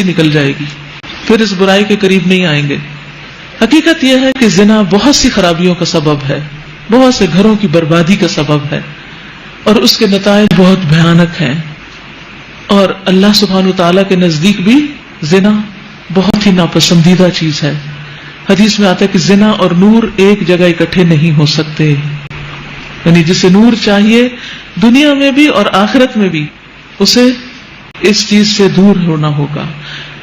نکل جائے گی، پھر اس برائی کے قریب نہیں آئیں گے۔ حقیقت یہ ہے کہ زنا بہت سی خرابیوں کا سبب ہے، بہت سے گھروں کی بربادی کا سبب ہے، اور اس کے نتائج بہت بھیانک ہیں، اور اللہ سبحانہ وتعالی کے نزدیک بھی زنا بہت ہی ناپسندیدہ چیز ہے۔ حدیث میں آتا ہے کہ زنا اور نور ایک جگہ اکٹھے نہیں ہو سکتے، یعنی جسے نور چاہیے دنیا میں بھی اور آخرت میں بھی، اسے اس چیز سے دور ہونا ہوگا۔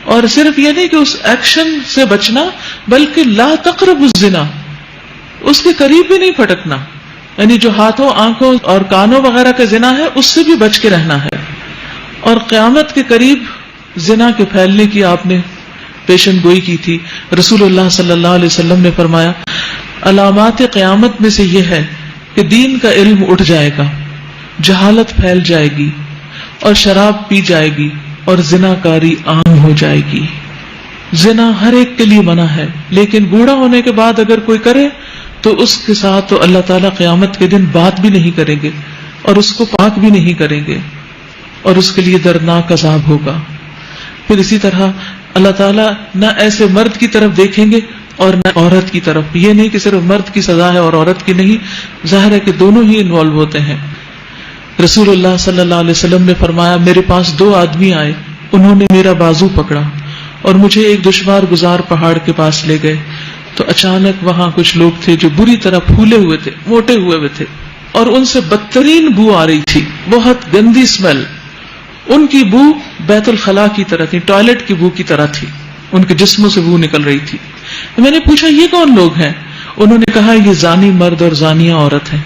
اور صرف یہ نہیں کہ اس ایکشن سے بچنا، بلکہ لا تقربوا الزنا، اس کے قریب بھی نہیں پھٹکنا، یعنی جو ہاتھوں، آنکھوں اور کانوں وغیرہ کا زنا ہے اس سے بھی بچ کے رہنا ہے۔ اور قیامت کے قریب زنا کے پھیلنے کی آپ نے پیشن گوئی کی تھی۔ رسول اللہ صلی اللہ علیہ وسلم نے فرمایا علامات قیامت میں سے یہ ہے کہ دین کا علم اٹھ جائے گا، جہالت پھیل جائے گی، اور شراب پی جائے گی، اور زنا کاری عام ہو جائے گی۔ زنا ہر ایک کے لیے منع ہے، لیکن بوڑھا ہونے کے بعد اگر کوئی کرے تو اس کے ساتھ تو اللہ تعالیٰ قیامت کے دن بات بھی نہیں کریں گے اور اس کو پاک بھی نہیں کریں گے، اور اس کے لیے دردناک عذاب ہوگا۔ پھر اسی طرح اللہ تعالیٰ نہ ایسے مرد کی طرف دیکھیں گے اور نہ عورت کی طرف۔ یہ نہیں کہ صرف مرد کی سزا ہے اور عورت کی نہیں، ظاہر ہے کہ دونوں ہی انوالو ہوتے ہیں۔ رسول اللہ صلی اللہ علیہ وسلم نے فرمایا میرے پاس 2 آدمی آئے، انہوں نے میرا بازو پکڑا اور مجھے ایک دشوار گزار پہاڑ کے پاس لے گئے، تو اچانک وہاں کچھ لوگ تھے جو بری طرح پھولے ہوئے تھے، موٹے ہوئے تھے، اور ان سے بدترین بو آ رہی تھی، بہت گندی اسمیل۔ ان کی بو بیت الخلاء کی طرح تھی، ٹوائلٹ کی بو کی طرح تھی، ان کے جسموں سے بو نکل رہی تھی۔ میں نے پوچھا یہ کون لوگ ہیں؟ انہوں نے کہا یہ زانی مرد اور زانیہ عورت ہیں،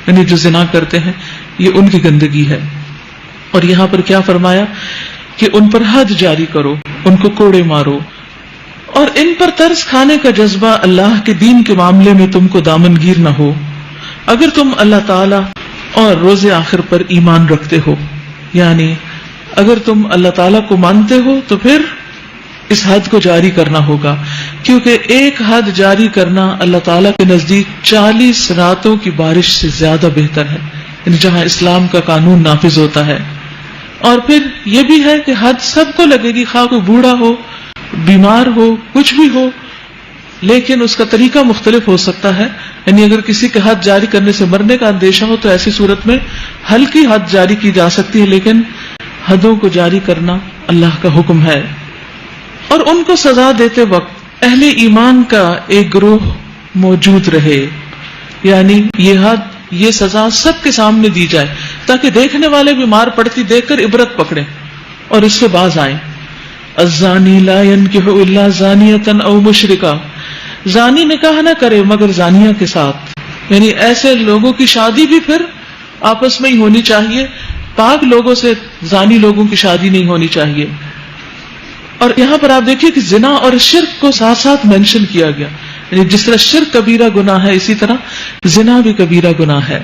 یعنی جو زنا کرتے ہیں، یہ ان کی گندگی ہے۔ اور یہاں پر کیا فرمایا کہ ان پر حد جاری کرو، ان کو کوڑے مارو، اور ان پر ترس کھانے کا جذبہ اللہ کے دین کے معاملے میں تم کو دامنگیر نہ ہو، اگر تم اللہ تعالی اور روز آخر پر ایمان رکھتے ہو، یعنی اگر تم اللہ تعالیٰ کو مانتے ہو تو پھر اس حد کو جاری کرنا ہوگا، کیونکہ ایک حد جاری کرنا اللہ تعالیٰ کے نزدیک 40 راتوں کی بارش سے زیادہ بہتر ہے، یعنی جہاں اسلام کا قانون نافذ ہوتا ہے۔ اور پھر یہ بھی ہے کہ حد سب کو لگے گی، خواہ کوئی بوڑھا ہو، بیمار ہو، کچھ بھی ہو، لیکن اس کا طریقہ مختلف ہو سکتا ہے۔ یعنی اگر کسی کے حد جاری کرنے سے مرنے کا اندیشہ ہو تو ایسی صورت میں ہلکی حد جاری کی جا سکتی ہے، لیکن حدوں کو جاری کرنا اللہ کا حکم ہے۔ اور ان کو سزا دیتے وقت اہل ایمان کا ایک گروہ موجود رہے، یعنی یہ حد، یہ سزا سب کے سامنے دی جائے تاکہ دیکھنے والے بھی مار پڑتی دیکھ کر عبرت پکڑیں اور اس سے باز آئیں۔ الزانی لا ينکح الا زانیۃ او مشرکہ، زانی نکاح نہ کرے مگر زانیہ کے ساتھ، یعنی ایسے لوگوں کی شادی بھی پھر آپس میں ہی ہونی چاہیے، پاک لوگوں سے زانی لوگوں کی شادی نہیں ہونی چاہیے۔ اور یہاں پر آپ دیکھیے کہ زنا اور شرک کو ساتھ ساتھ مینشن کیا گیا، یعنی جس طرح شرک کبیرہ گناہ ہے اسی طرح زنا بھی کبیرہ گناہ ہے،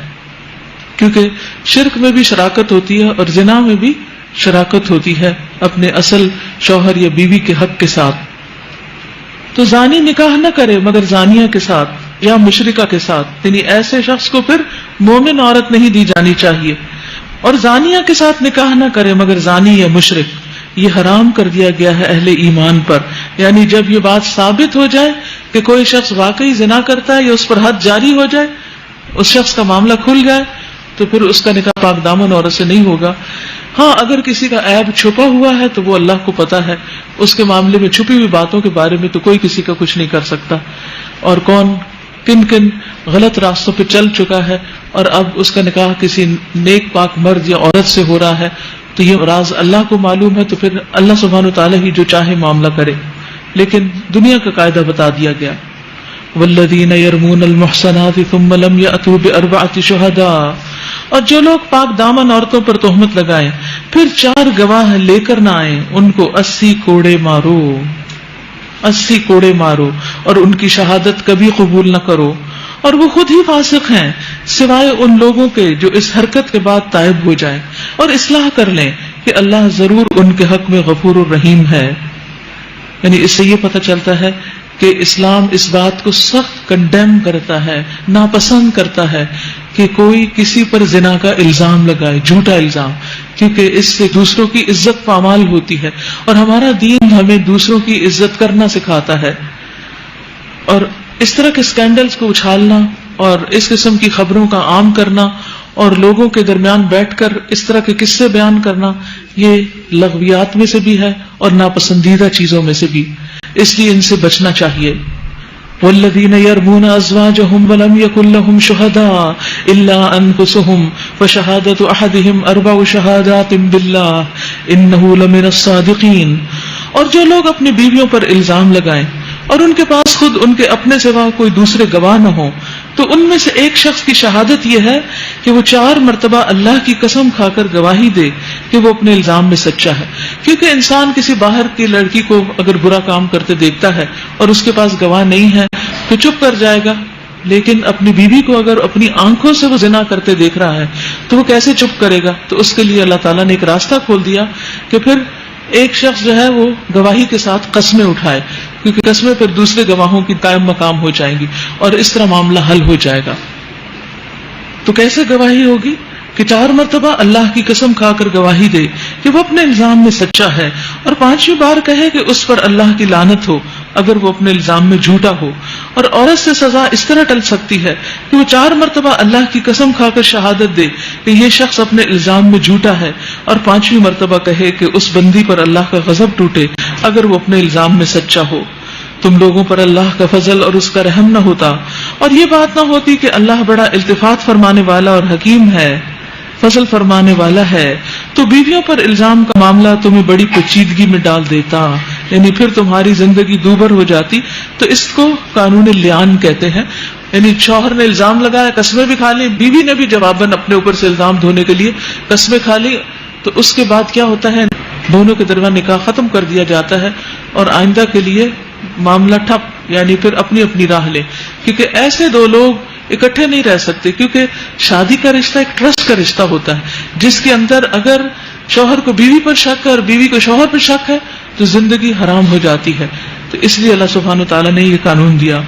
کیونکہ شرک میں بھی شراکت ہوتی ہے اور زنا میں بھی شراکت ہوتی ہے اپنے اصل شوہر یا بیوی کے حق کے ساتھ۔ تو زانی نکاح نہ کرے مگر زانیہ کے ساتھ یا مشرکہ کے ساتھ، یعنی ایسے شخص کو پھر مومن عورت نہیں دی جانی چاہیے۔ اور زانیہ کے ساتھ نکاح نہ کرے مگر زانی یا مشرک، یہ حرام کر دیا گیا ہے اہل ایمان پر، یعنی جب یہ بات ثابت ہو جائے کہ کوئی شخص واقعی زنا کرتا ہے یا اس پر حد جاری ہو جائے، اس شخص کا معاملہ کھل جائے، تو پھر اس کا نکاح پاک دامن عورت سے نہیں ہوگا۔ ہاں اگر کسی کا عیب چھپا ہوا ہے تو وہ اللہ کو پتا ہے، اس کے معاملے میں چھپی ہوئی باتوں کے بارے میں تو کوئی کسی کا کچھ نہیں کر سکتا، اور کون کن کن غلط راستوں پہ چل چکا ہے اور اب اس کا نکاح کسی نیک پاک مرد یا عورت سے ہو رہا ہے، تو یہ راز اللہ کو معلوم ہے، تو پھر اللہ سبحانہ وتعالی ہی جو چاہے معاملہ کرے۔ لیکن دنیا کا قاعدہ بتا دیا گیا، والذین یرمون المحصنات ثم لم یأتوا بأربعة شہداء، اور جو لوگ پاک دامن عورتوں پر تہمت لگائیں پھر 4 گواہ لے کر نہ آئیں، ان کو 80 کوڑے مارو، 80 کوڑے مارو، اور ان کی شہادت کبھی قبول نہ کرو، اور وہ خود ہی فاسق ہیں سوائے ان لوگوں کے جو اس حرکت کے بعد تائب ہو جائیں اور اصلاح کر لیں کہ اللہ ضرور ان کے حق میں غفور الرحیم ہے۔ یعنی اس سے یہ پتہ چلتا ہے کہ اسلام اس بات کو سخت کنڈیم کرتا ہے، ناپسند کرتا ہے کہ کوئی کسی پر زنا کا الزام لگائے، جھوٹا الزام، کیونکہ اس سے دوسروں کی عزت پامال ہوتی ہے، اور ہمارا دین ہمیں دوسروں کی عزت کرنا سکھاتا ہے. اور اس طرح کے اسکینڈلز کو اچھالنا اور اس قسم کی خبروں کا عام کرنا اور لوگوں کے درمیان بیٹھ کر اس طرح کے قصے بیان کرنا، یہ لغویات میں سے بھی ہے اور ناپسندیدہ چیزوں میں سے بھی، اس لیے ان سے بچنا چاہیے. والذین یرمون ازواجہم ولم یکن لہم شہداء الا انفسہم فشہادۃ احدہم 4 شہادات باللہ انہ لمن الصادقین. اور جو لوگ اپنی بیویوں پر الزام لگائیں اور ان کے پاس خود ان کے اپنے سوا کوئی دوسرے گواہ نہ ہوں، تو ان میں سے ایک شخص کی شہادت یہ ہے کہ وہ 4 مرتبہ اللہ کی قسم کھا کر گواہی دے کہ وہ اپنے الزام میں سچا ہے. کیونکہ انسان کسی باہر کی لڑکی کو اگر برا کام کرتے دیکھتا ہے اور اس کے پاس گواہ نہیں ہے تو چپ کر جائے گا، لیکن اپنی بیوی کو اگر اپنی آنکھوں سے وہ زنا کرتے دیکھ رہا ہے تو وہ کیسے چپ کرے گا؟ تو اس کے لیے اللہ تعالیٰ نے ایک راستہ کھول دیا کہ پھر ایک شخص جو ہے وہ گواہی کے ساتھ قسمیں اٹھائے، کیونکہ قسمیں پھر دوسرے گواہوں کی قائم مقام ہو جائیں گی اور اس طرح معاملہ حل ہو جائے گا. تو کیسے گواہی ہوگی؟ کہ 4 مرتبہ اللہ کی قسم کھا کر گواہی دے کہ وہ اپنے الزام میں سچا ہے، اور 5ویں بار کہے کہ اس پر اللہ کی لعنت ہو اگر وہ اپنے الزام میں جھوٹا ہو. اور عورت سے سزا اس طرح ٹل سکتی ہے کہ وہ 4 مرتبہ اللہ کی قسم کھا کر شہادت دے کہ یہ شخص اپنے الزام میں جھوٹا ہے، اور 5ویں مرتبہ کہے کہ اس بندی پر اللہ کا غضب ٹوٹے اگر وہ اپنے الزام میں سچا ہو. تم لوگوں پر اللہ کا فضل اور اس کا رحم نہ ہوتا، اور یہ بات نہ ہوتی کہ اللہ بڑا التفات فرمانے والا اور حکیم ہے، فضل فرمانے والا ہے، تو بیویوں پر الزام کا معاملہ تمہیں بڑی پیچیدگی میں ڈال دیتا، یعنی پھر تمہاری زندگی دوبر ہو جاتی. تو اس کو قانون لیان کہتے ہیں. یعنی شوہر نے الزام لگایا، قسمیں بھی کھا لی، بیوی نے بھی جواباً اپنے اوپر سے الزام دھونے کے لیے قسمیں کھا لی، تو اس کے بعد کیا ہوتا ہے؟ دونوں کے درمیان نکاح ختم کر دیا جاتا ہے اور آئندہ کے لیے معاملہ ٹھپ، یعنی پھر اپنی اپنی راہ لیں. کیونکہ ایسے 2 لوگ اکٹھے نہیں رہ سکتے، کیونکہ شادی کا رشتہ ایک ٹرسٹ کا رشتہ ہوتا ہے جس کے اندر اگر شوہر کو بیوی پر شک ہے اور بیوی کو شوہر پر شک ہے تو زندگی حرام ہو جاتی ہے. تو اس لیے اللہ سبحانہ تعالیٰ نے یہ قانون دیا.